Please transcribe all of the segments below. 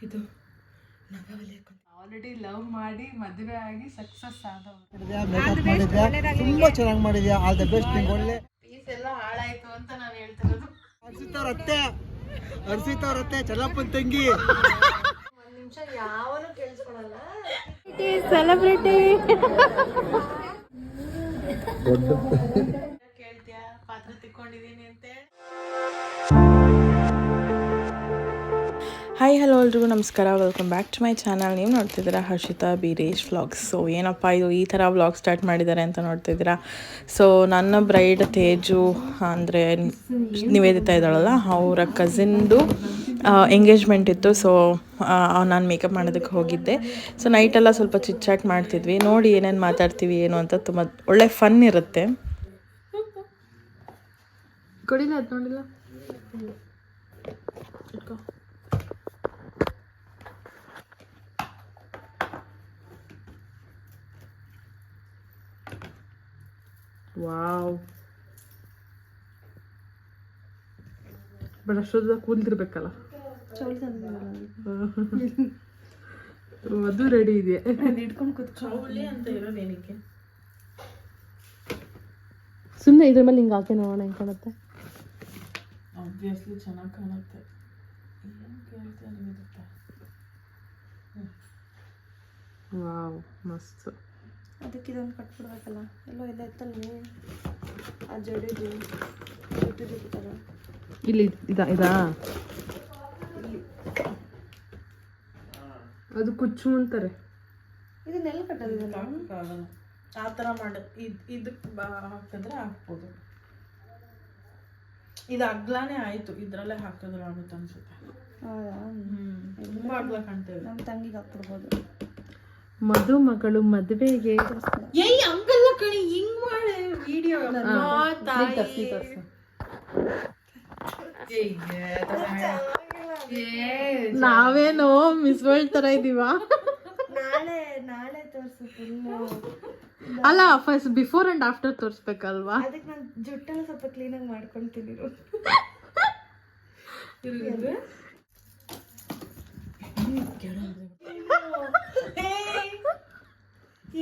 ಇದು already love ಮಾಡಿ ಮದುವೆ ಆಗಿ ಸಕ್ಸಸ್ ಆದವ್ರು. ತುಂಬಾ ಚೆನ್ನಾಗಿ ಮಾಡಿದ್ಯಾ, ಆಲ್ ದ ಬೆಸ್ಟ್. ನಿಂಗೆ ಒಳ್ಳೆ ಪೀಸ್ ಎಲ್ಲ ಹಾಳಾಯ್ತು ಅಂತ ನಾನು ಹೇಳ್ತಿರೋದು. ಹರ್ಷಿತ್ ಅವ್ರ ಅತ್ತೆ ಚಲಪ್ಪನ್ ತಂಗಿ. ಒಂದ್ ನಿಮಿಷ ಯಾವನು ಕೇಳಿಸ್ಕೊಳಲ್ಲ. ಸೆಲೆಬ್ರಿಟಿ ಕೇಳ್ತೀಯಾ ಪಾತ್ರ ತಿಕ್ಕೊಂಡಿದೀನಿ ಅಂತೇಳಿ. ಹಾಯ್ ಹಲೋ ಎಲ್ರಿಗೂ ನಮಸ್ಕಾರ, welcome back to my channel. ನೀವು ನೋಡ್ತಿದ್ದೀರಾ ಹರ್ಷಿತಾ ಬೀರೇಶ್ ವ್ಲಾಗ್ಸ್. ಸೊ ಏನಪ್ಪ ಇದು ಈ ಥರ ವ್ಲಾಗ್ ಸ್ಟಾರ್ಟ್ ಮಾಡಿದ್ದಾರೆ ಅಂತ ನೋಡ್ತಿದ್ದೀರಾ. ಸೊ ನನ್ನ ಬ್ರೈಡ್ ತೇಜು ಅಂದರೆ ನಿವೇದಿತಾ ಇದ್ದಾಳಲ್ಲ, ಅವರ ಕಸಿನ್ದು ಎಂಗೇಜ್ಮೆಂಟ್ ಇತ್ತು. ಸೊ ನಾನು ಮೇಕಪ್ ಮಾಡೋದಕ್ಕೆ ಹೋಗಿದ್ದೆ. ಸೊ ನೈಟೆಲ್ಲ ಸ್ವಲ್ಪ ಚಿಟ್ಚಾಟ್ ಮಾಡ್ತಿದ್ವಿ. ನೋಡಿ ಏನೇನು ಮಾತಾಡ್ತೀವಿ ಏನು ಅಂತ ತುಂಬ ಒಳ್ಳೆ ಫನ್ ಇರುತ್ತೆ. ಕೊಡಿಲ್ಲ ಅದು ನೋಡಿಲ್ಲ ಇಟ್ಕೋ. ವಾವ್, ಬಟ್ ಅಷ್ಟೊಂದು ಕೂಲ್ತಿರ್ಬೇಕಲ್ಲ. ಅದು ರೆಡಿ ಇದೆ. ಇಟ್ಕೊಂಡು ಕೂತ್ಕೊಳ್ಳಿ ಅಂತ ಇರೋದು ಏನಕ್ಕೆ? ಸುಮ್ಮನೆ ಇದ್ರ ಮೇಲೆ ಹಿಂಗೆ ಹಾಕಿ ನೋಡೋಣ ಹೆಂಗೆ ಕಾಣುತ್ತೆ. ಆಬ್ವಿಯಸ್ಲಿ ಚೆನ್ನಾಗಿ ಕಾಣುತ್ತೆ. ಏನು ಕೇಳ್ತಾ ನಿಮಗೆ? ವಾವ್, ಮಸ್ತ್. ಅದಕ್ಕೆ ಇದೊಂದು ಕಟ್ಬಿಡ್ಬೇಕಲ್ಲ. ಎಲ್ಲೋ ಇದೈತಲ್ಲ ಆ ಜಡಿದು ಥರ. ಇಲ್ಲಿ ಇದಾ ಅದು ಕುಚ್ಚು ಅಂತಾರೆ. ಇದನ್ನೆಲ್ಲ ಕಟ್ಟೋದಿಲ್ಲ. ಆ ಥರ ಮಾಡಿ ಇದಕ್ಕೆ ಹಾಕಿದ್ರೆ ಹಾಕ್ಬೋದು. ಇದು ಅಗ್ಲಾನೇ ಆಯಿತು, ಇದರಲ್ಲೇ ಹಾಕಿದ್ರೆ ಆಗುತ್ತೆ ಅನ್ಸುತ್ತೆ. ಹೌದಾ? ತುಂಬ ಅಗ್ಲ ಕಾಣ್ತೇವೆ. ನಮ್ಮ ತಂಗಿಗೆ ಹಾಕ್ಬಿಡ್ಬೋದು. ಮದುಮಗಳು ಮದುವೆಗೆ ಏಯ್ ಹಂಗಲ್ಲ ಕಣಿ, ಹಿಂಗ್ ಮಾಡಿ ವಿಡಿಯೋ. ನಾವೇನೋ ಮಿಸ್ ವರ್ಲ್ಡ್ ತರ ಇದೀವಾ? ನಾಳೆ ತೋರಿಸು ಫುಲ್ಲು. ಅಲ್ಲ, ಫಸ್ಟ್ ಬಿಫೋರ್ ಅಂಡ್ ಆಫ್ಟರ್ ತೋರಿಸ್ಬೇಕಲ್ವಾ? ಅದಕ್ಕೆ ನಾನು ಜುಟ್ಟೆಲ್ಲ ಸ್ವಲ್ಪ ಕ್ಲೀನಾಗಿ ಮಾಡ್ಕೊಳ್ತೀನಿ.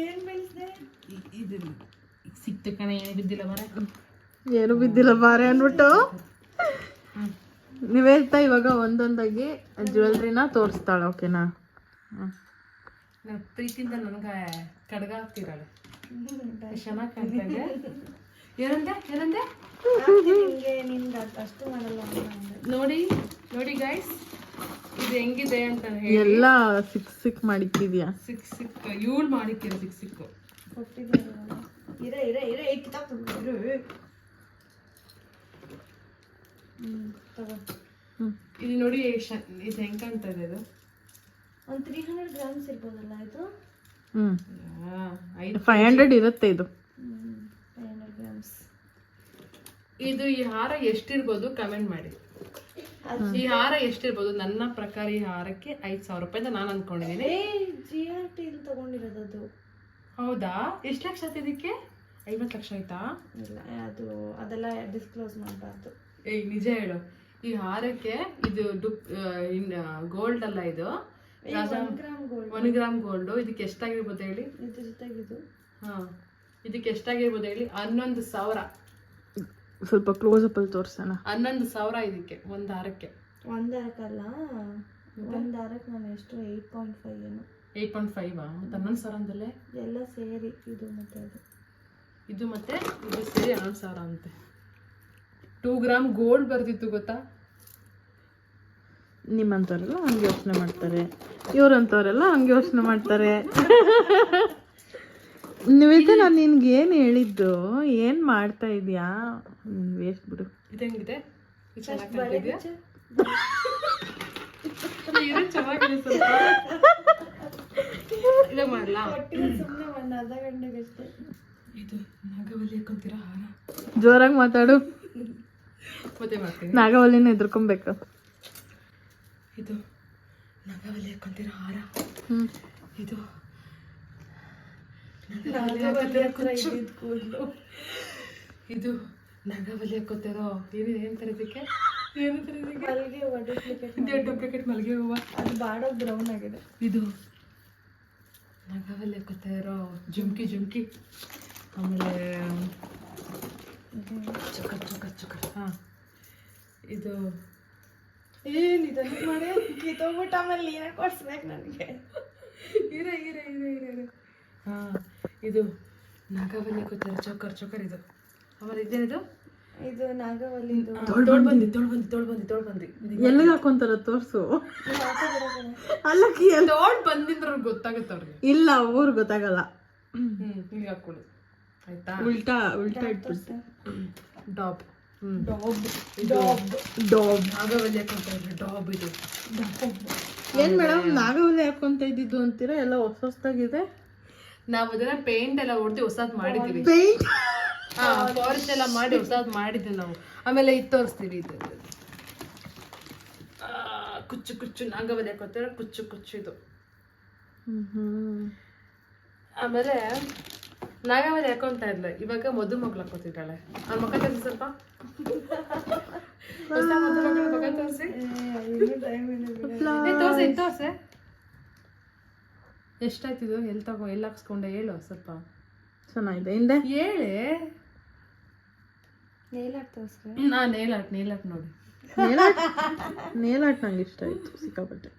ಏನ್ ಬೆಳೆಸಿದೆ? ಇದು ಸಿಕ್ತು ಕಣ, ಏನು ಬಿದ್ದಿಲ್ಲ ಮರ, ಏನು ಬಿದ್ದಿಲ್ಲ ಬಾರೆ ಅಂದ್ಬಿಟ್ಟು ನೀವೇಳ್ತಾ ಇವಾಗ ಒಂದೊಂದಾಗಿ ಜ್ಯುವೆಲ್ರಿನ ತೋರಿಸ್ತಾಳೆ. ಓಕೆನಾ? ನಾನು ಪ್ರೀತಿಯಿಂದ ನನಗೆ ಕಡ್ಗ ಹಾಕ್ತಿರಾಳೆ. ಚೆನ್ನಾಗಿ ಕಾಣ್ತಾಯಿದೆ. ಏನಂದೆ ನಿನ್ಗೆ ಅಷ್ಟು ಮಾಡಲ್ಲ. ನೋಡಿ ನೋಡಿ ಗೈಸ್, ಇದು ಹೆಂಗಿದೆ ಅಂತ ಹೇಳಿ. ಎಲ್ಲ ಸಿಕ್ ಮಾಡಿಕ್ಕಿದ್ಯಾ? ಸಿಕ್ ಇವಳು ಮಾಡಿಕ್ಕಿರೋ ಸಿಕ್ ಇದು ನೋಡಿ. ಇದು ಹೆಂಗ್ ಕಾಣ್ತಾ ಇದೆ? ಇದು ಒಂದು 300 ಗ್ರಾಮ್ಸ್ ಇರ್ಬೋದಲ್ಲ ಇದು? 500 ಇರುತ್ತೆ ಇದು. 500 ಗ್ರಾಮ್ಸ್. ಇದು ಈ ಹಾರ ಎಷ್ಟಿರ್ಬೋದು ಕಮೆಂಟ್ ಮಾಡಿ. ಈ ಹಾರ ಎಷ್ಟಿರ್ಬೋದು? ನನ್ನ ಪ್ರಕಾರ ಈ ಹಾರಕ್ಕೆ 5,000 ರೂಪಾಯಿ ಅಂತ ನಾನು ಅನ್ಕೊಂಡಿದ್ದೀನಿ. GRT ತಗೊಂಡಿರೋದು ಅದು. ಹೌದಾ? ಎಷ್ಟು ಲಕ್ಷ ಆಯ್ತು ಇದಕ್ಕೆ? 50 ಲಕ್ಷ ಆಯ್ತಾ? ಇಲ್ಲ, ಅದೆಲ್ಲ ಡಿಸ್ಕ್ಲೋಸ್ ಮಾಡಬಾರ್ದು. ಏಯ್ ನಿಜ ಹೇಳು, ಈ ಹಾರಕ್ಕೆ ಇದು ಗೋಲ್ಡ್ ಅಲ್ಲ, ಇದು 1 ಗ್ರಾಮ್ ಗೋಲ್ಡ್. ಇದಕ್ಕೆ ಎಷ್ಟಾಗಿರ್ಬೋದು ಹೇಳಿ? ಇದ್ರ ಜೊತೆಗಿದು. ಇದಕ್ಕೆ ಎಷ್ಟಾಗಿರ್ಬೋದು ಹೇಳಿ? 11,000. ಸ್ವಲ್ಪ ಕ್ಲೋಸ್ ಅಪ್ ಅಲ್ಲಿ ತೋರ್ಸೋಣ. 11,000 ಇದಕ್ಕೆ ಒಂದು ಹಾರಕ್ಕೆ. ಒಂದು ಹಾರಕ್ಕಲ್ಲ, ಒಂದು ಹಾರಕ್ಕೆ ನಾನು ಎಷ್ಟು 8.5 ಏನು. 8.5 ಮತ್ತೆ 11,000 ಅಂತಲೇ ಎಲ್ಲ ಸೇರಿ ಇದು ಮತ್ತೆ ಇದು ಮತ್ತೆ ಇದು ಸೇರಿ 11,000 ಅಂತೆ. 2 ಗ್ರಾಮ್ ಗೋಲ್ಡ್ ಬರ್ತಿತ್ತು ಗೊತ್ತಾ? ನಿಮ್ಮಂಥವ್ರೆಲ್ಲ ಹಂಗೆ ಯೋಚನೆ ಮಾಡ್ತಾರೆ, ಇವ್ರಂಥವ್ರೆಲ್ಲ ಹಂಗೆ ಯೋಚನೆ ಮಾಡ್ತಾರೆ. ನೀವೈತೆ ನಾನು ನಿನ್ಗೆ ಏನು ಹೇಳಿದ್ದು? ಏನು ಮಾಡ್ತಾ ಇದೀಯಾ? ವೇಸ್ಟ್ ಬಿಡು. ಇದು ಹೆಂಗಿದೆ? ಚೆನ್ನಾಗಿದೆ ಸ್ವಲ್ಪ. ಇದು ಮಾಡಲಾ? ಸುಮ್ಮನೆ ಒಂದು ಅರ್ಧ ಗಂಟೆಗಷ್ಟೇ. ಇದು ನಾಗವಲ್ಲಿ ಹಾಕೊಂತೀರಾ ಹಾರ? ಜೋರಾಗಿ ಮಾತಾಡು. ಮತ್ತೆ ಮಾಡ್ತೀನಿ. ನಾಗವಲ್ಲಿನ ಎದ್ರಕೊಬೇಕು. ಇದು ನಾಗವಲ್ಲಿ ಹಾಕೊಂತೀರಾ ಹಾರ? ಇದು ಇದು ನಾಗವಲ್ಲಿ ಹಾಕೋತಿರೋ ಏನಿದೆ ಅಂತಾರೆ ಇದಕ್ಕೆ? ಏನಂತಾರೆ ಇದಕ್ಕೆ? ಮಲ್ಲಿಗೆ ಹೂವು ಡೂಪ್ಲಿಕೇಟ್. ಇದೇ ಡೂಪ್ಲಿಕೇಟ್ ಮಲ್ಲಿಗೆ ಹೂವು. ಅದು ಬಾಡೋದು ಬ್ರೌನ್ ಆಗಿದೆ. ಇದು ನಗವಲ್ಲಿ ಕೊತ್ತಾ ಇರೋ ಜುಮ್ಕಿ ಆಮೇಲೆ ಚುಕರ್ ಹಾಂ ಇದು ಏನಿದೆ ಮಾಡಿ ಕಿತ್ತೋಗ್ಬಿಟ್ಟು ಆಮೇಲೆ ನೀನೇ ಕೊಡ್ಸ್ಬೇಕು ನನಗೆ. ಇರ ಹಾಂ ಇದು ನಾಗವಲ್ಲಿ ಕೊತ್ತಾ ಚೋಕರ್ ಇದು. ಆಮೇಲೆ ಇದೇನಿದು? ಇದು ನಾಗವಲ್ಲಿದು. ತೊಳ್ ಬಂದಿ ಎಲ್ಲಿಗೆ ಹಾಕೊಂತಾರ ತೋರ್ಸು. ಅಲ್ಲ ತೊಳ್ ಬಂದಿದ್ರೆ ಅವ್ರಿಗೆ ಗೊತ್ತಾಗುತ್ತೆ ಅವ್ರಿಗೆ. ಇಲ್ಲ ಊರ್ ಗೊತ್ತಾಗಲ್ಲ. ಇಲ್ಲಿ ಹಾಕೊಳ್ಳಿ ಆಯ್ತಾ. ಉಲ್ಟಾ ಇಟ್ಬಿಡ್ತು. ಡಾಬ್ ನಾಗವಲ್ಲಿ ಹಾಕೊಂತಾರೆ ಡಾಬ್ ಇದು. ಏನ್ ಮೇಡಮ್ ನಾಗವಲ್ಲಿ ಹಾಕೊಂತ ಇದ್ದಿದ್ದು ಅಂತೀರಾ? ಎಲ್ಲ ಹೊಸದಾಗಿದೆ. ನಾವು ಅದನ್ನ ಪೇಂಟ್ ಎಲ್ಲ ಹೊಡ್ದು ಹೊಸದ್ ಮಾಡಿದೀವಿ. ಪೇಂಟ್ ಫಾರೆಸ್ಟ್ ಎಲ್ಲ ಮಾಡಿ ಹೊಸದ್ ಮಾಡಿದ್ವಿ ನಾವು. ಆಮೇಲೆ ಇದು ತೋರಿಸ್ತೀವಿ. ಇದು ಕುಚ್ಚು ನಾಗವಲ್ಲಿ ಹಾಕೋತಾರೆ ಕುಚ್ಚು ಇದು. ಆಮೇಲೆ ನಾಗವಲ್ಲಿ ಹಾಕೊಂತ ಇದ್ಲ, ಇವಾಗ ಮದುಮಗಳು ಹಾಕೋತಿದ್ದಾಳೆ. ಅವ್ರ ಮಕ್ಕ ತೋರಿಸಿ ಸ್ವಲ್ಪ. ಹೊಸ ಮದುಮಗಳ ಮಗ ತೋರಿಸಿ. ತೋರ್ಸೆ ಎಷ್ಟಾಯ್ತಿದು? ಎಲ್ಲಿ ಹಾಕ್ಸ್ಕೊಂಡೆ ಹೇಳು ಸ್ವಲ್ಪ. ಚೆನ್ನಾಗಿದೆ. ಹಿಂದೆ ಹೇಳಿ. ನೇಲ್ ಆರ್ಟ್ ತೋರಿಸ್ರೆ. ನೇಲ್ ಆರ್ಟ್ ನೋಡಿ. ನೇಲ್ ಆರ್ಟ್ ನಂಗೆ ಇಷ್ಟ ಆಯ್ತು ಸಿಕ್ಕಾಪಟ್ಟೆ.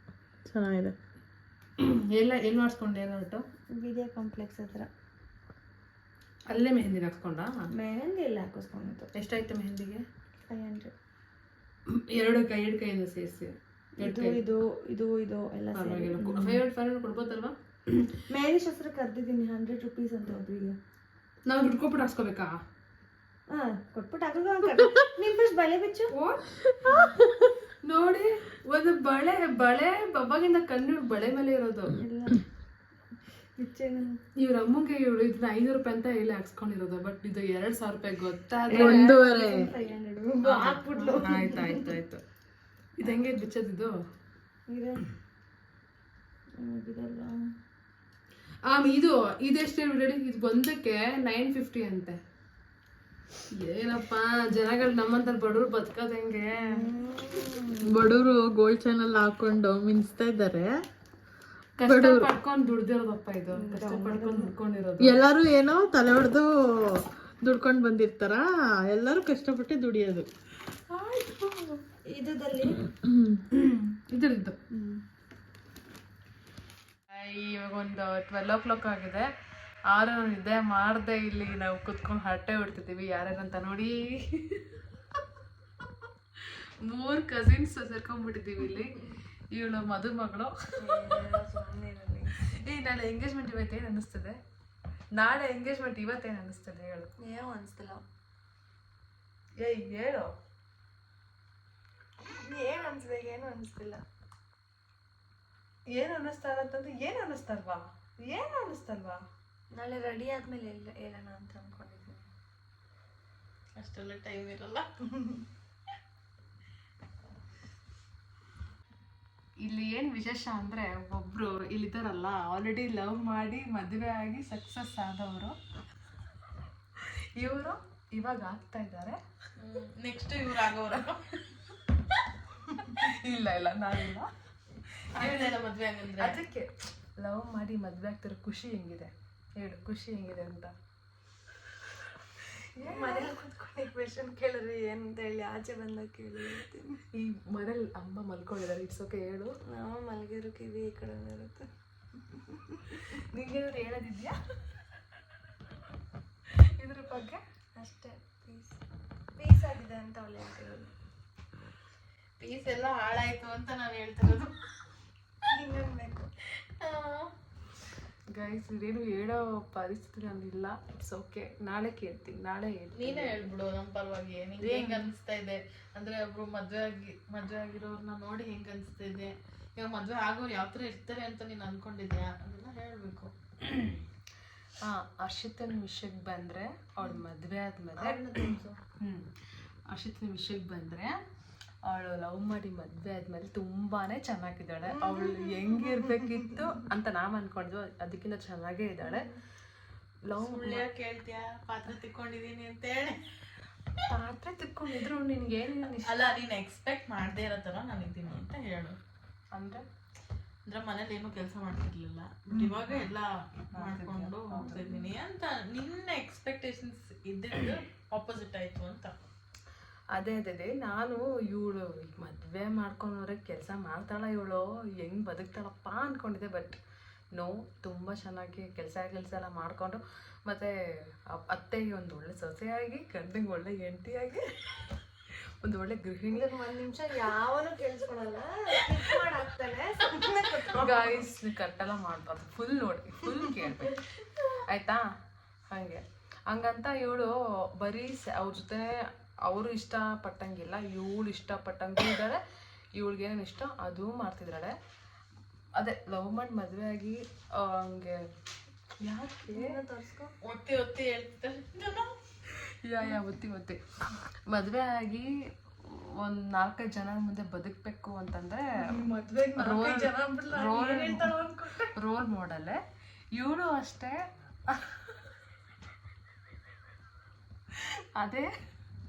ಚೆನ್ನಾಗಿದೆ. ಎಲ್ಲಿ ಮಾಡಿಸ್ಕೊಂಡೆ ನೇಲ್ ಆರ್ಟ್? ವಿದ್ಯಾ ಕಾಂಪ್ಲೆಕ್ಸ್ ಹತ್ರ. ಅಲ್ಲೇ ಮೆಹಂದಿ ಹಾಕ್ಸ್ಕೊಂಡ? ಮೆಹಂದಿ ಎಲ್ಲ ಹಾಕಿಸ್ಕೊಂಡಿತ್ತು. ಎಷ್ಟಾಯ್ತು ಮೆಹಂದಿಗೆ? 500. ಎರಡು ಕೈಯಿಂದ ಸೇರಿಸಿ. ಇದು ಎಲ್ಲ ಪರವಾಗಿಲ್ಲ. 500 ಕೊಡ್ಬೋದಲ್ವಾ? ಮೆಹಂದಿ ಶಾಸ್ತ್ರ ಕರ್ದಿದ್ದೀನಿ 100 ರೂಪೀಸ್ ಅಂತ ಒಬ್ರಿಗೆ. ನಾವು ದುಡ್ಡು ಕೊಟ್ಬಿಟ್ಟು ಹಾಕ್ಸ್ಕೋಬೇಕಾ? ಕೊಟ್ಬಿಟ್ಟು ಹಾಕಿದ್ರು. ನೀನ್ ಫಸ್ಟ್ ಬಳೆ ಬಿಚ್ಚು. ನೋಡಿ ಒಂದು ಬಳೆ ಬಬ್ಬಾಗಿಂದ ಕಣ್ಣು ಬಳೆ ಮೇಲೆ ಇರೋದು. ಇವ್ರ ಅಮ್ಮಗೆ ಇವಳು ಇದನ್ನ 500 ರೂಪಾಯಿ ಅಂತ ಹೇಳಿ ಹಾಕ್ಸ್ಕೊಂಡಿರೋದು. ಬಟ್ ಇದು 2000 ರೂಪಾಯಿ ಗೊತ್ತಾದ್ರೆ 1.5 ಹಾಕ್ಬಿಟ್ಲು. ಆಯ್ತು. ಇದು ಹೆಂಗೆ ಬಿಚ್ಚೋದಿದ್ದು? ಇದೆಷ್ಟು ಹೇಳಿ? ಇದು ಒಂದಕ್ಕೆ 950 ಅಂತೆ. ಏನಪ್ಪ ಜನಗಳು ನಮ್ಮಂತ ಬಡವ್ರು ಬದುಕೋದ್ ಹೆಂಗೆ? ಬಡವರು ಗೋಲ್ಡ್ ಚಾನಲ್ ಹಾಕೊಂಡು ಮಿನ್ಸ್ತಾ ಇದ್ದಾರೆ. ಕಷ್ಟಪಡ್ಕೊಂಡು ದುಡ್ದಿರೋದಪ್ಪ ಇದು. ಕಷ್ಟಪಡ್ಕೊಂಡು ದುಡ್ಕೊಂಡಿರೋದು. ಎಲ್ಲಾರು ಏನೋ ತಲೆ ಹೊಡೆದು ದುಡ್ಕೊಂಡು ಬಂದಿರ್ತಾರ. ಎಲ್ಲರೂ ಕಷ್ಟಪಟ್ಟು ದುಡಿಯೋದು. ಇದ್ರಲ್ಲಿ ಇದ್ರದ್ದು ಇವಾಗ ಒಂದು 12 o'clock ಆಗಿದೆ. ಆದ್ರೆ ನಾನು ನಿದ್ದೆ ಮಾಡ್ದೆ ಇಲ್ಲಿ ನಾವು ಕುತ್ಕೊಂಡು ಹರಟೆ ಹೊಡ್ತಿದ್ದೀವಿ. ಯಾರ್ಯಾರಂತ ನೋಡಿ 3 ಕಸಿನ್ಸ್ ಸೇರ್ಕೊಂಡ್ಬಿಟ್ಟಿದ್ದೀವಿ ಇಲ್ಲಿ. ಇವಳು ಮದುಮಗಳು. ನಾಳೆ ಎಂಗೇಜ್ಮೆಂಟ್ ಇವತ್ತೇನು ಅನ್ನಿಸ್ತದೆ? ನಾಳೆ ಎಂಗೇಜ್ಮೆಂಟ್ ಇವತ್ತೇನು ಅನ್ನಿಸ್ತದೆ ಹೇಳು? ಏನೋ ಅನಿಸ್ತಿಲ್ಲ. ಹೇಳು. ಏನು ಅನ್ಸ್ಬೇಕು? ಏನು ಅನಿಸ್ತಿಲ್ಲ. ಏನು ಅನ್ನಿಸ್ತಾ ಅಂತಂದ್ರೆ ಏನು ಅನ್ನಿಸ್ತಲ್ವಾ? ನಾಳೆ ರೆಡಿ ಆದ್ಮೇಲೆ ಹೇಳೋಣ ಅಂತ ಅನ್ಕೊಂಡಿದ್ದೀನಿ. ಅಷ್ಟೆಲ್ಲ ಟೈಮ್ ಇರಲ್ಲ. ಇಲ್ಲಿ ಏನು ವಿಶೇಷ ಅಂದರೆ ಒಬ್ಬರು ಇಲ್ಲಿದ್ದಾರಲ್ಲ ಆಲ್ರೆಡಿ ಲವ್ ಮಾಡಿ ಮದುವೆ ಆಗಿ ಸಕ್ಸಸ್ ಆದವರು. ಇವರು ಇವಾಗ ಆಗ್ತಾ ಇದ್ದಾರೆ. ನೆಕ್ಸ್ಟ್ ಇವ್ರು ಆಗೋರು. ಇಲ್ಲ ನಾನಿಲ್ಲ. ಮದುವೆ ಆಗಂದ್ರೆ ಅದಕ್ಕೆ ಲವ್ ಮಾಡಿ ಮದುವೆ ಆಗ್ತಿರೋ ಖುಷಿ ಹೆಂಗಿದೆ ಹೇಳು? ಖುಷಿ ಹೆಂಗಿದೆ ಅಂತ ಮನೇಲಿ ಕುತ್ಕೊಂಡು ಕ್ವೆಶನ್ ಕೇಳಿದ್ರೆ ಏನಂತ ಹೇಳಿ ಆಚೆ ಬಂದಾಗ ಕೇಳಿ ಹೇಳ್ತೀನಿ. ಈ ಮನೇಲಿ ಅಮ್ಮ ಮಲ್ಕೊಂಡಿದ್ದಾರೆ. ಇಟ್ಸೋಕೆ ಹೇಳು. ನಾವು ಮಲಗಿರೋ ಕಿವಿ ಈ ಕಡೆ ಇರುತ್ತೆ. ನಿಂಗೇನಾದ್ರು ಹೇಳೋದಿದ್ಯಾ ಇದ್ರ ಬಗ್ಗೆ? ಅಷ್ಟೇ. ಪೀಸ್ ಆಗಿದೆ ಅಂತ ಅವಳು ಹೇಳ್ತಿರೋದು. ಪೀಸ್ ಎಲ್ಲ ಹಾಳಾಯ್ತು ಅಂತ ನಾವು ಹೇಳ್ತಿರೋದು. ಹಿಂಗನ್ಬೇಕು. ಗೈಸ್ ಇದೇನು ಹೇಳೋ ಪರಿಸ್ಥಿತಿ ನನ್ನಿಲ್ಲ. It's okay. ನಾಳೆ ಕೇಳ್ತೀನಿ. ನಾಳೆ ಹೇಳ್ತೀನಿ. ನೀನೇ ಹೇಳ್ಬಿಡು ನಮ್ಮ ಪರವಾಗಿ. ನಿಂಗೆ ಹೆಂಗೆ ಅನಿಸ್ತಾ ಇದೆ ಅಂದರೆ ಒಬ್ರು ಮದುವೆ ಆಗಿರೋರ್ನ ನೋಡಿ ಹೆಂಗೆ ಅನಿಸ್ತಾ ಇದೆ? ಇವಾಗ ಮದುವೆ ಆಗೋರು ಯಾವ ಥರ ಇರ್ತಾರೆ ಅಂತ ನೀನು ಅಂದ್ಕೊಂಡಿದ್ಯಾ? ಅದೆಲ್ಲ ಹೇಳಬೇಕು. ಹರ್ಷಿತನ ವಿಷಯಕ್ಕೆ ಬಂದರೆ ಅವಳು ಮದುವೆ ಆದಮೇಲೆ ಹರ್ಷಿತನ ವಿಷಯಕ್ಕೆ ಬಂದರೆ ಅವಳು ಲವ್ ಮಾಡಿ ಮದುವೆ ಆದಮೇಲೆ ತುಂಬಾ ಚೆನ್ನಾಗಿದ್ದಾಳೆ. ಅವಳು ಹೆಂಗಿರ್ಬೇಕಿತ್ತು ಅಂತ ನಾವು ಅಂದ್ಕೊಂಡ್ವಿ, ಅದಕ್ಕಿಂತ ಚೆನ್ನಾಗೇ ಇದ್ದಾಳೆ. ಲವ್ ಸುಳ್ಳ್ಯ ಕೇಳ್ತೀಯಾ? ಪಾತ್ರೆ ತಿಕ್ಕೊಂಡಿದ್ದೀನಿ ಅಂತೇಳಿ ಪಾತ್ರೆ ತಿಕ್ಕೊಂಡಿದ್ರು ನಿನ್ಗೆ ಅಲ್ಲ ನೀನು ಎಕ್ಸ್ಪೆಕ್ಟ್ ಮಾಡದೇ ಇರೋ ಥರ ನಾನಿದ್ದೀನಿ ಅಂತ ಹೇಳು. ಅಂದ್ರೆ ಮನೇಲಿ ಏನು ಕೆಲಸ ಮಾಡ್ತಿರ್ಲಿಲ್ಲ, ಇವಾಗ ಎಲ್ಲ ಮಾಡ್ಕೊಂಡು ಹೋಗ್ತಾ ಇದ್ದೀನಿ ಅಂತ ನಿನ್ನ ಎಕ್ಸ್ಪೆಕ್ಟೇಷನ್ಸ್ ಇದ್ದಿದ್ದು ಆಪೋಸಿಟ್ ಆಯ್ತು ಅಂತ. ಅದೇ ನಾನು ಇವಳು ಮದುವೆ ಮಾಡ್ಕೊಂಡ್ರೆ ಕೆಲಸ ಮಾಡ್ತಾಳ, ಇವಳು ಹೆಂಗ್ ಬದುಕ್ತಾಳಪ್ಪ ಅಂದ್ಕೊಂಡಿದ್ದೆ. ಬಟ್ ನೋ, ತುಂಬ ಚೆನ್ನಾಗಿ ಕೆಲಸ ಎಲ್ಲ ಮಾಡಿಕೊಂಡು ಮತ್ತು ಅತ್ತೆಗೆ ಒಂದು ಒಳ್ಳೆ ಸೊಸೆಯಾಗಿ, ಗಂಡಂಗೆ ಒಳ್ಳೆ ಹೆಂಡತಿಯಾಗಿ, ಒಂದು ಒಳ್ಳೆ ಗೃಹಿಣಿ. ಒಂದು ನಿಮಿಷ ಯಾವನು ಕೇಳಿಸ್ಕೊಳಲ್ಲ, ಮಾಡಾಕ್ತಾನೆ. ಗಾಯ್ಸ್ ಕಟ್ಟೆಲ್ಲ ಮಾಡಬಾರ್ದು, ಫುಲ್ ನೋಡಿ, ಫುಲ್ ಕೇಳಬೇಕು ಆಯಿತಾ. ಹಂಗಂತ ಇವಳು ಬರೀ ಅವ್ರ ಜೊತೆ ಅವರು ಇಷ್ಟಪಟ್ಟಂಗಿಲ್ಲ, ಇವಳು ಇಷ್ಟಪಟ್ಟಂಗೂ ಇದ್ದಾಳೆ, ಇವಳಿಗೇನೇನು ಇಷ್ಟ ಅದು ಮಾಡ್ತಿದ್ದಾಳೆ. ಅದೇ ಲವ್ ಮಾಡಿ ಮದುವೆ ಆಗಿ ಹಂಗೆ ಯಾಕೆ ತೋರಿಸ್ಕೊ. ಒತ್ತಿ ಹೇಳ್ತಿದ್ದಾರೆ ಒತ್ತಿ ಮದುವೆ ಆಗಿ ಒಂದು 4-5 ಜನ ಮುಂದೆ ಬದುಕಬೇಕು ಅಂತಂದರೆ ರೋಲ್ ಮಾಡಲ್ಲೇ ಇವಳು ಅಷ್ಟೇ. ಅದೇ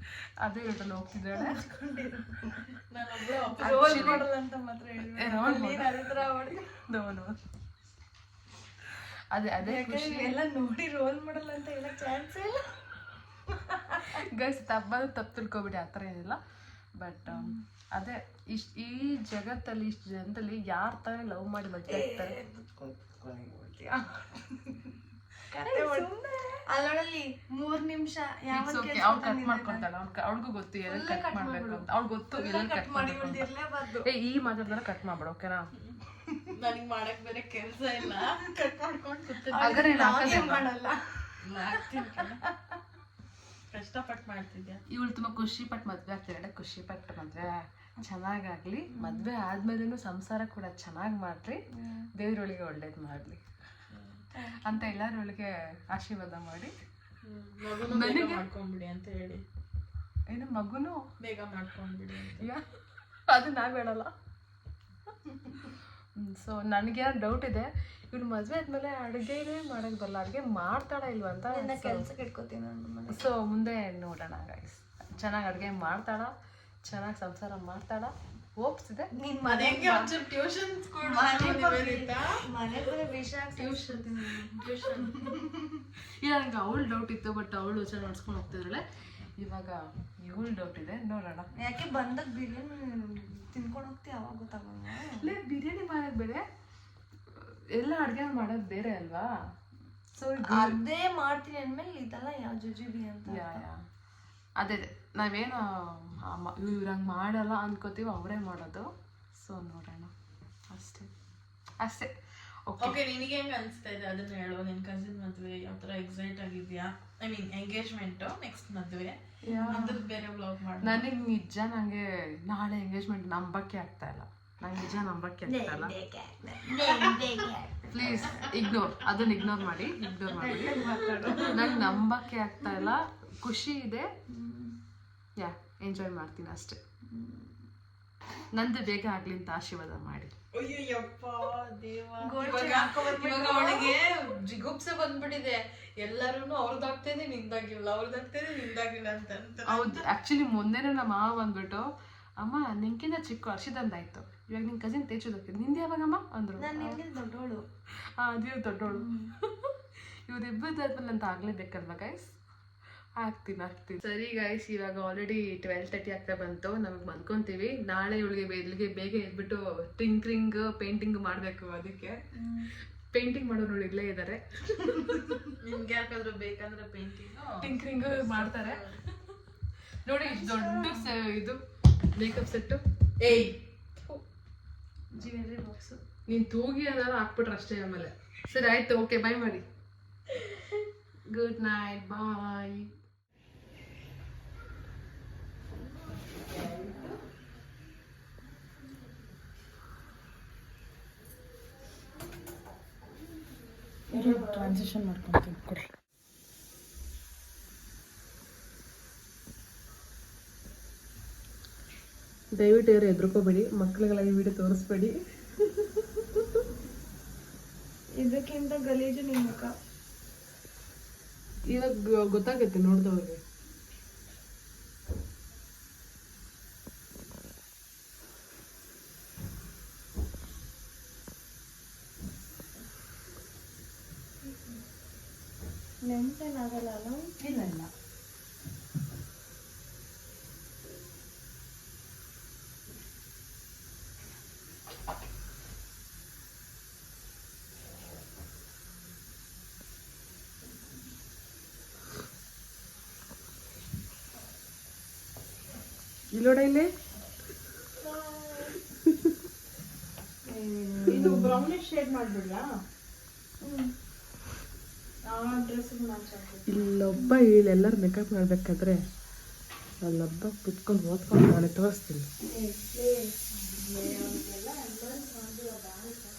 ಇವತ್ತಲ್ಲಿ ಹೋಗ್ತಿದ್ದಾಳೆ. ಅದೇ ಖುಷಿ ಎಲ್ಲ ನೋಡಿ ರೋಲ್ ಮಾಡಲ್ಲ ಅಂತ ಹೇಳಕ್ ಚಾನ್ಸ್ ಇಲ್ಲ ಗೈಸ್. ತಪ್ಪು ತಿಳ್ಕೊಬಿಡಿ, ಆ ಥರ ಏನಿಲ್ಲ. ಬಟ್ ಅದೇ ಈ ಜಗತ್ತಲ್ಲಿ ಇಷ್ಟು ಜನದಲ್ಲಿ ಯಾರ ತಾನೇ ಲವ್ ಮಾಡಿ ಮದುವೆ ಆಗ್ತಾರೆ? ಅಲ್ಲೊಳಲ್ಲಿ 3 ನಿಮಿಷ ಅವ್ಳು ಕಟ್ ಮಾಡ್ಕೊಂತಾಳೆ, ಅವ್ಳಿಗೂ ಗೊತ್ತು ಎಲ್ಲ ಕಟ್ ಮಾಡ್ಬೇಕು ಅಂತ, ಅವ್ಳು ಗೊತ್ತು ಎಲ್ಲ ಕಟ್ ಮಾಡ್ಬೇಕು. ಈ ಮಾತಾಡ್ದಾರ ಕಟ್ ಮಾಡ್ಬೇಡ, ಓಕೆನಾ? ನನಗೆ ಮಾಡಕ್ ಬೇರೆ ಕೆಲಸ ಇಲ್ಲ, ಕಟ್ ಮಾಡ್ಕೊಂಡು ಮಾಡಲ್ಲ. ಕಷ್ಟಪಟ್ಟು ಮಾಡ್ತಿದ್ಯಾ. ಇವಳು ತುಂಬಾ ಖುಷಿ ಪಟ್ಟು ಮದ್ವೆ ಆಗ್ತಿದ್ದಾಳೆ. ಖುಷಿ ಪಟ್ಟು ಮದ್ವೆ ಚೆನ್ನಾಗಾಗ್ಲಿ, ಮದ್ವೆ ಆದ್ಮೇಲೂ ಸಂಸಾರ ಕೂಡ ಚೆನ್ನಾಗಿ ಮಾಡ್ರಿ, ದೇವ್ರೊಳಗೆ ಒಳ್ಳೇದ್ ಮಾಡ್ಲಿ ಅಂತ ಎಲ್ಲರೊಳಗೆ ಆಶೀರ್ವಾದ ಮಾಡಿ. ನನಗೆ ಮಾಡ್ಕೊಂಡ್ಬಿಡಿ ಅಂತ ಹೇಳಿ. ಏನು ಮಗುನು ಬೇಗ ಮಾಡ್ಕೊಂಡ್ಬಿಡಿ. ಅದು ನಾವ್ ಹೇಳಲ್ಲ. ಸೊ ನನಗೆ ಡೌಟ್ ಇದೆ, ಇವ್ರು ಮದ್ವೆ ಆದ್ಮೇಲೆ ಅಡುಗೆನೇ ಮಾಡಕ್ ಬರಲ್ಲ, ಅಡುಗೆ ಮಾಡ್ತಾಳ ಇಲ್ವಾ ಅಂತ ಕೆಲ್ಸಕ್ಕೆ ಇಟ್ಕೋತೀನಿ ನಾನು. ಸೊ ಮುಂದೆ ನೋಡೋಣ ಗೈಸ್. ಚೆನ್ನಾಗಿ ಅಡುಗೆ ಮಾಡ್ತಾಳ, ಚೆನ್ನಾಗಿ ಸಂಸಾರ ಮಾಡ್ತಾಳ, ಹೋಪ್ಸಿದೆ. ನಿನ್ ಮನೆಗೆ ಒಂಚೂರು ಟ್ಯೂಷನ್ಸ್ ಇಲ್ಲ, ನಂಗೆ ಅವಳು ಡೌಟ್ ಇತ್ತು, ಬಟ್ ಅವಳು ಚೆನ್ನಾಗಿ ನಡ್ಸ್ಕೊಂಡು ಹೋಗ್ತಿದ್ದಾಳೆ. ಇವಾಗ ಇವಳು ಡೌಟ್ ಇದೆ, ನೋಡೋಣ. ಯಾಕೆ ಬಂದಾಗ ಬಿರಿಯಾನಿ ತಿನ್ಕೊಂಡು ಹೋಗ್ತಿ, ಅವಾಗ ಗೊತ್ತಾಗಲ್ಲ. ಇಲ್ಲ, ಬಿರಿಯಾನಿ ಮಾಡೋದು ಬೇರೆ, ಎಲ್ಲ ಅಡುಗೆ ಮಾಡೋದು ಬೇರೆ ಅಲ್ವಾ? ಸೊ ಅದೇ ಮಾಡ್ತೀನಿ ಅಂದ್ಮೇಲೆ ಇದೆಲ್ಲ ಯಾವ ಜುಜುಬಿ ಅಂತ. ಅದೇ ನಾವೇನು ಇವ್ರು ಹಂಗೆ ಮಾಡಲ್ಲ ಅನ್ಕೋತೀವಿ, ಅವರೇ ಮಾಡೋದು. ಸೊ ನೋಡೋಣ, ಅಷ್ಟೇ. ಓಕೆ, ನಿನಗೆ ಹೆಂಗೆ ಅನಿಸ್ತಾ ಇದೆ ಅದನ್ನ ಹೇಳು. ನಿನ್ನ ಕಸಿನ್ ಮದುವೆ ಯಾವ ಥರ ಎಕ್ಸೈಟ್ ಆಗಿದ್ಯಾ? ಐ ಮೀನ್ ಎಂಗೇಜ್ಮೆಂಟು, ನೆಕ್ಸ್ಟ್ ಮದುವೆ, ಅದ್ರದ್ದು ಬೇರೆ ವ್ಲಾಗ್ ಮಾಡಿ. ನನಗೆ ನಿಜ ನಂಗೆ ನಾಳೆ ಎಂಗೇಜ್ಮೆಂಟ್ ನಂಬಕ್ಕೆ ಆಗ್ತಾ ಇಲ್ಲ. ನಂಗೆ ನಿಜ ನಂಬಕ್ಕೆ ಆಗ್ತಾ ಇಲ್ಲ. ಪ್ಲೀಸ್ ಅದನ್ನ ಇಗ್ನೋರ್ ಮಾಡಿ. ನಂಗೆ ನಂಬಕ್ಕೆ ಆಗ್ತಾ ಇಲ್ಲ. ಖುಷಿ ಇದೆ, ಎಂಜಾಯ್ ಮಾಡ್ತೀನಿ ಅಷ್ಟೇ. ನಂದು ಬೇಗ ಆಗ್ಲಿ ಅಂತ ಆಶೀರ್ವಾದ ಮಾಡಿ. ಅವಳಿಗೆ ಜಿಗುಪ್ಸೆ ಬಂದ್ಬಿಟ್ಟಿದೆ. ಎಲ್ಲರೂ ಅವ್ರದ್ದಾಗ್ತೇನೆ ನಿಂದಾಗಿಲ್ಲ, ನಿಂದಾಗಿಲ್ಲ ಅಂತ. ಹೌದು, ಆಕ್ಚುಲಿ ಮೊನ್ನೆನೂ ನಮ್ಮ ಮಾವ ಬಂದ್ಬಿಟ್ಟು, ಅಮ್ಮ ನಿನ್ಕಿಂತ ಚಿಕ್ಕ ವರ್ಷದಂದಾಯ್ತು, ಇವಾಗ ನಿನ್ ಕಸಿನ್ ತೇಜೋದಕ್ಕೆ ನಿಂದ ಯಾವಾಗಮ್ಮ ಅಂದ್ರು. ದೊಡ್ಡೋಳು. ಅದೇ ದೊಡ್ಡೋಳು. ಇವ್ರಿಬ್ಬರದಾದ್ಮೇಲೆ ಅಂತ ಆಗ್ಲೇಬೇಕಲ್ವಾ ಗೈಸ್? ಆಗ್ತೀನಿ. ಸರಿ ಗೈಸ್, ಇವಾಗ ಆಲ್ರೆಡಿ 12:30 ಆಗ್ತಾ ಬಂತು. ನಮಗೆ ಮನ್ಕೊಂತೀವಿ. ನಾಳೆ ಇವಳಿಗೆ ಬೇಗ ಎದ್ಬಿಟ್ಟು ಟಿಂಕ್ರಿಂಗ್ ಪೇಂಟಿಂಗ್ ಮಾಡಬೇಕು. ಅದಕ್ಕೆ ಪೇಂಟಿಂಗ್ ಮಾಡೋರು ಇಲ್ಲೇ ಇದ್ದಾರೆ. ನಿಮ್ಗೆ ಯಾಕಾದ್ರೂ ಬೇಕಂದ್ರೆ ಟಿಂಕ್ರಿಂಗ್ ಮಾಡ್ತಾರೆ ನೋಡಿ. ದೊಡ್ಡ ಇದು ಮೇಕಪ್ ಸೆಟ್ಟು, ಜ್ಯುವೆಲ್ಲರಿ ಬಾಕ್ಸ್. ನೀನ್ ತೂಗಿ ಏನಾರು ಹಾಕ್ಬಿಟ್ರೆ ಅಷ್ಟೇ. ಆಮೇಲೆ ಸರಿ ಆಯ್ತು, ಓಕೆ, ಬಾಯ್ ಮಾಡಿ. ಗುಡ್ ನೈಟ್, ಬಾಯ್. ಟ್ರಾನ್ಸಿಷನ್ ಮಾಡ್ಕೊಂತೀನಿ ಕೊಡಿ. ದಯವಿಟ್ಟು ಯಾರು ಹೆದರ್ಕೋಬೇಡಿ, ಮಕ್ಳಿಗೆಲ್ಲ ಈ ವಿಡಿಯೋ ತೋರಿಸ್ಬೇಡಿ. ಇದಕ್ಕಿಂತ ಗಲೀಜು ನಿಮ್ಮ ಮುಖ. ಇವಾಗ ಗೊತ್ತಾಗುತ್ತೆ ನೋಡ್ದವ್ರಿಗೆ. ನೆನ್ಪೇನಾಗಲ್ಲ ಅಲ್ಲ. ಇಲ್ಲ ಇಲ್ಲ. ಇಲ್ಲೋಡ ಇಲ್ಲಿ ಇದು ಬ್ರೌನಿಶ್ ಶೇಡ್ ಮಾಡ್ಬಿಡ್ಲಾ? ಇಲ್ಲೊಬ್ಬ ಇಲ್ಲೆಲ್ಲರೂ ಮೇಕಪ್ ಮಾಡ್ಬೇಕಾದ್ರೆ ಅಲ್ಲೊಬ್ಬ ಕುತ್ಕೊಂಡು ಓದ್ಕೊಂಡು ನಾಳೆ ತೋರಿಸ್ತೀನಿ.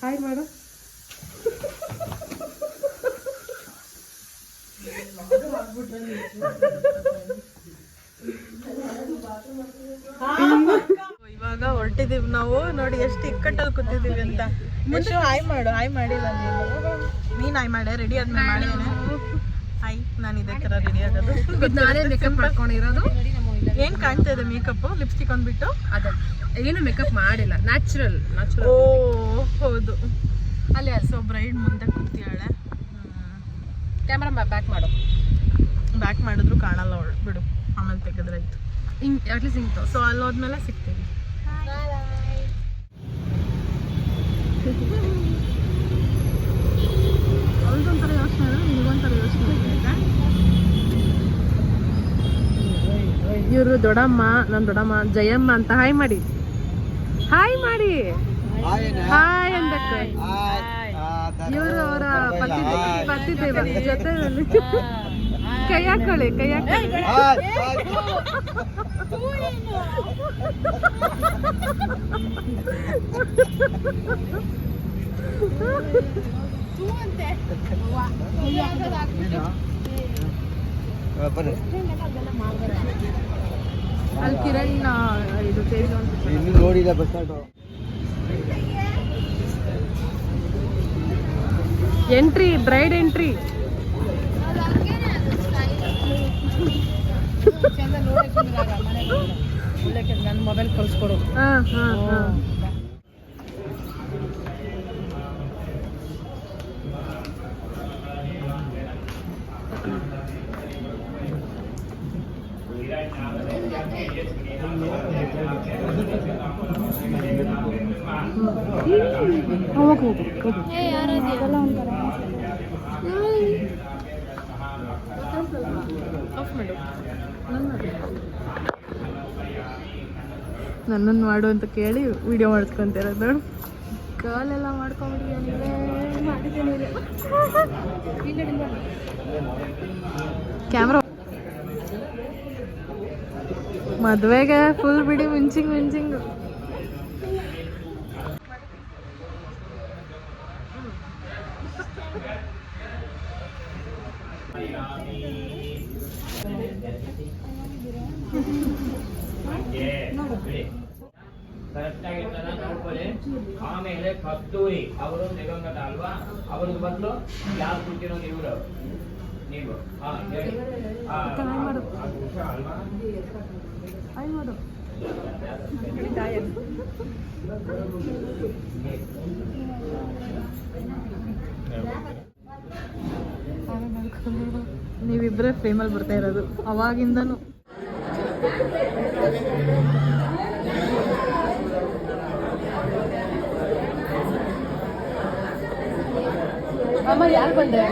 ಹಾಯ್ ಮಾಡು. ಇವಾಗ ಹೊರಟಿದೀವಿ ನಾವು. ನೋಡಿ ಎಷ್ಟು ಇಕ್ಕಟ್ಟಲ್ಲಿ ಕೂತಿದೀವಿ ಅಂತ. ಎಷ್ಟು ಹಾಯ್ ಮಾಡು. ಹಾಯ್ ಮಾಡಿಲ್ಲ ನೀನು ಹಾಯ್ ಮಾಡೆ. ರೆಡಿ ಆದ್ಮೇಲೆ ಮಾಡಿದ್ದೇನೆ ಹಾಯ್. ನಾನು ಇದೇ ಥರ ರೆಡಿ ಆಗೋದು. ನಾನೇ ಮೇಕಪ್ ಮಾಡ್ಕೊಂಡಿರೋದು. ಏನು ಕಾಣ್ತಾ ಇದೆ ಮೇಕಪ್? ಲಿಪ್ಸ್ಟಿಕ್ ಅಂದ್ಬಿಟ್ಟು ಅದ ಏನು ಮೇಕಪ್ ಮಾಡಿಲ್ಲ. ನ್ಯಾಚುರಲ್. ಓ ಹೌದು. ಅಲ್ಲಿ ಸೊ ಬ್ರೈಡ್ ಮುಂದೆ ಕೂತಿಯಾಳೆ. ಕ್ಯಾಮ್ರಾ ಬ್ಯಾಕ್ ಮಾಡು. ಬ್ಯಾಕ್ ಮಾಡಿದ್ರು ಕಾಣಲ್ಲ ಅವಳು ಬಿಡು. ಆಮೇಲೆ ತೆಗೆದ್ರಾಯ್ತು. ಹಿಂಗೆ ಅಟ್ಲೀಸ್ಟ್ ಹಿಂಗೆ ಸೊ ಅಲ್ಲಿ ಹೋದ್ಮೇಲೆ ಸಿಗ್ತೀವಿ. ಅವ್ರಿಗೊಂಥರ ಯೋಚನೆ ಇದೆ, ನಿಮಗೊಂಥರ ಯೋಚನೆ ಇದೆ. ಇವರು ದೊಡ್ಡಮ್ಮ, ನನ್ನ ದೊಡ್ಡಮ್ಮ ಜಯಮ್ಮ ಅಂತ ಹಾಯ್ ಮಾಡಿ. ಹಾಯ್ ಮಾಡಿ. ಹಾಯ್ ಅಂದಕ್ಕೆ ಇವರು ಅವರ ಪತಿದೇವ ಜೊತೆಯಲ್ಲಿ ಕೈ ಹಾಕೊಳ್ಳಿ. ಕೈ ಹಾಕೊಳ್ಳಿ. ಅಲ್ಲಿ ಕಿರಣ್ ಇದು ತೇಜು ಅಂತ ಇನ್ನು ನೋಡಿಲ್ಲ bus stand. Entry, bride entry. ನನ್ನ ಮೊಬೈಲ್ ಕಳಿಸ್ಕೊಡು. ಹಾಂ ಹಾಂ ಹಾಂ. ಹೋಗು ಹೋಗು. ಆಫ್ ಮಾಡು. ನನ್ನನ್ನು ಮಾಡು ಅಂತ ಕೇಳಿ ವಿಡಿಯೋ ಮಾಡಿಸ್ಕೊಂತಿರೋದು ನೋಡು. ಕಾಲೆಲ್ಲ ಮಾಡ್ಕೊಂಡ್ಬಿಟ್ಟಿದ್ದೀನಿ. ಕ್ಯಾಮ್ರಾ ಮದುವೆಗೆ ಫುಲ್ ಬಿಡಿ ಮುಂಚಿಂಗ್ ಮುಂಚಿಂಗು. ಕರೆಕ್ಟಾಗಿರ್ತದ ನೋಡ್ಕೊಳ್ಳಿ. ಆಮೇಲೆ ಕಸ್ತೂರಿ ಅವರು ದಿವಂಗತ ಅಲ್ವಾ, ಅವ್ರಿಗೆ ಬದಲು ಯಾರು ಕೂತಿರೋದು ಇವರು ನೀವು. ಹಾ ಹೇಳಿ. ಅಲ್ವಾ ನೀವಿಬ್ಬರೇ ಫ್ರೇಮಲ್ಲಿ ಬರ್ತಾ ಇರೋದು ಅವಾಗಿಂದನೂ. ಅಮ್ಮ ಯಾರು ಬಂದೆ?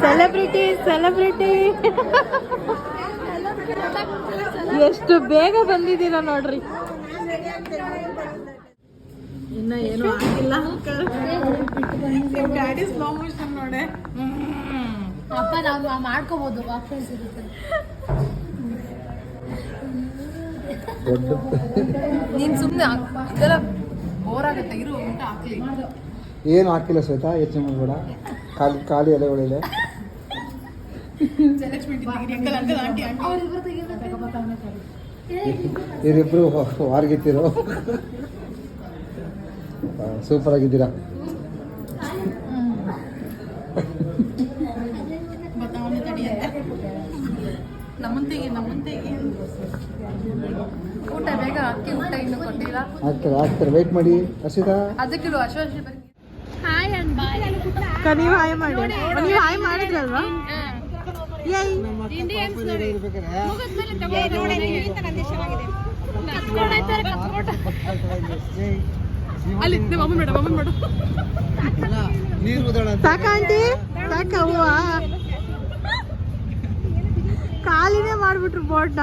ಸೆಲೆಬ್ರಿಟಿ ಸೆಲೆಬ್ರಿಟಿ ಎಷ್ಟು ಬೇಗ ಬಂದಿದ್ದೀರಾ ನೋಡ್ರಿ. ಇನ್ನ ಏನು ಆಗಿಲ್ಲ. ಗಾಡಿ ಸ್ಲೋ ಮೋಷನ್ ನೋಡೆ. ಅಪ್ಪ ನಾವು ಮಾಡ್ಕೋಬಹುದು. ಆಪ್ಷನ್ಸ್ ಇರುತ್ತೆ. ನೀನ್ ಸುಮ್ಮನೆ ಇದೆಲ್ಲ ಬೋರ್ ಆಗುತ್ತೆ. ಇರು ಊಟ ಹಾಕ್ಲಿ. ಏನು ಹಾಕಿಲ್ಲ ಶ್ವೇತಾ, ಹೆಚ್ಚು ಮಾಡಬೇಡ. ಖಾಲಿ ಎಲೆಗಳಿದೆ. ಇವರಿಬ್ರು ವಾರ್ಗಿತ್ತಿರೋ. ಸೂಪರ್ ಆಗಿದ್ದೀರಾ. ನಮ್ಮಂತೆಗೆ ಊಟ ಬೇಗ ಅಕ್ಕಿ ಊಟ ಇನ್ನು ಕೊಟ್ಟಿಲ್ಲ. ಹಾಕ್ತಾರೆ ವೆಯ್ಟ್ ಮಾಡಿ. ಹರ್ಷಿತಾ ಅದಕ್ಕೆ ಅಶ್ವಶ್ರೀ ಬನ್ನಿ. ನೀವು ಹಾಯ್ ಮಾಡಿ, ನೀವು ಹಾಯ್ ಮಾಡಿದ್ರಲ್ವಾ? ಯೈ ನೀರು ಉದಾಳ ಸಾಕ ಆಂಟಿ, ಸಾಕ ಹೂವ ಕಾಲಿನೇ ಮಾಡ್ಬಿಟ್ರು ಬೋಟ್ನ.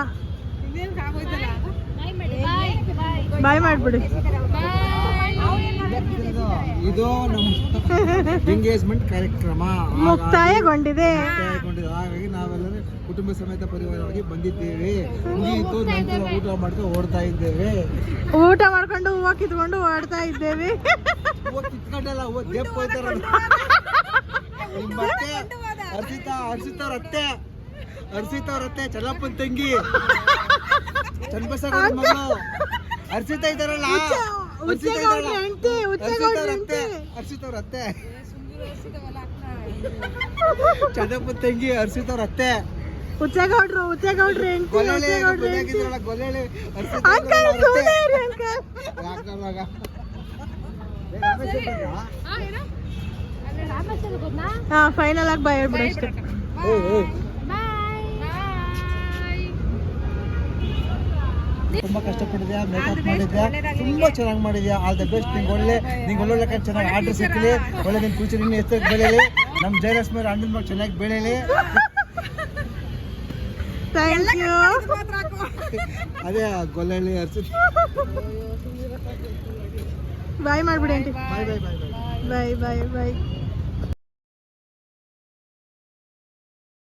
ಬಾಯ್ ಮಾಡ್ಬಿಡಿ. ಇದು ನಮ್ಮ ಎಂಗೇಜ್ಮೆಂಟ್ ಕಾರ್ಯಕ್ರಮ ಮುಕ್ತಾಯಗೊಂಡಿದೆ. ಹಾಗಾಗಿ ನಾವೆಲ್ಲರೂ ಕುಟುಂಬ ಸಮೇತ ಪರಿವಾರವಾಗಿ ಬಂದಿದ್ದೇವೆ. ಮುಗಿಯಿತು, ನಂತರ ಊಟ ಮಾಡ್ಕೊಂಡು ಓಡ್ತಾ ಇದ್ದೇವೆ. ಊಟ ಮಾಡ್ಕೊಂಡು ಹೂವ ಕಿತ್ಕೊಂಡು ಓಡ್ತಾ ಇದ್ದೇವೆ. ಕಿತ್ಕೊಂಡಲ್ಲ, ದೇಪ್ ಹೋಯ್ತಾರ ಹರ್ಷಿತಾ ಅವ್ರ ಅತ್ತೆ ಚನ್ನಪ್ಪನ ತಂಗಿ ಚನ್ನಬಸವ ಮಗಳು ಹರ್ಷಿತಾ ಇದಾರಲ್ಲ, ಹರ್ಷಿತಾ ಅವ್ರ ಅತ್ತೆ ಚನ್ನಪ್ಪನ ತಂಗಿ ಹರ್ಷಿತಾ ಅವ್ರ ಅತ್ತೆ ಉಚ್ಚೇಗೌಡ್ರು ಹೆಂಡ್ತಿ. ಗೊಲ್ಲೆಳೆ ಹಾ ಫೈನಲ್ ಆಗಿ ಬಾಯ್ ಹೇಳ್ಬಿಡು ಅಷ್ಟೇ. ತುಂಬಾ ಕಷ್ಟಪಟ್ಟಿದ್ಯಾ, ಮೇಕಪ್ ಮಾಡಿದ್ಯಾ, ತುಂಬಾ ಚೆನ್ನಾಗಿ ಮಾಡಿದ್ಯಾ. All the best. ನಿಂಗೆ ಒಳ್ಳೆ ಚೆನ್ನಾಗಿ ಆರ್ಡರ್ ಸಿಕ್ಕಲಿ, ಒಳ್ಳೆ ನಿನ್ ಫ್ಯೂಚರ್ ಇನ್ನು ಎಷ್ಟಕ್ಕೆ ಬೆಳೀಲಿ. ನಮ್ಮ ಜಯಲಕ್ಷ್ಮಿ ಅವ್ರ ಅಣ್ಣನ ಮಗ ಚೆನ್ನಾಗಿ ಬೆಳೀಲಿ. Thank you. ಅದೇ ಗೊಲ್ಲಳ್ಳಿ ಹರ್ಷಿತ. ಬಾಯ್ ಮಾಡ್ಬಿಡಿ ಆಂಟಿ. ಬಾಯ್ ಬಾಯ್ ಬಾಯ್ ಬಾಯ್. ಬಾಯ್ ಬಾಯ್ ಬಾಯ್.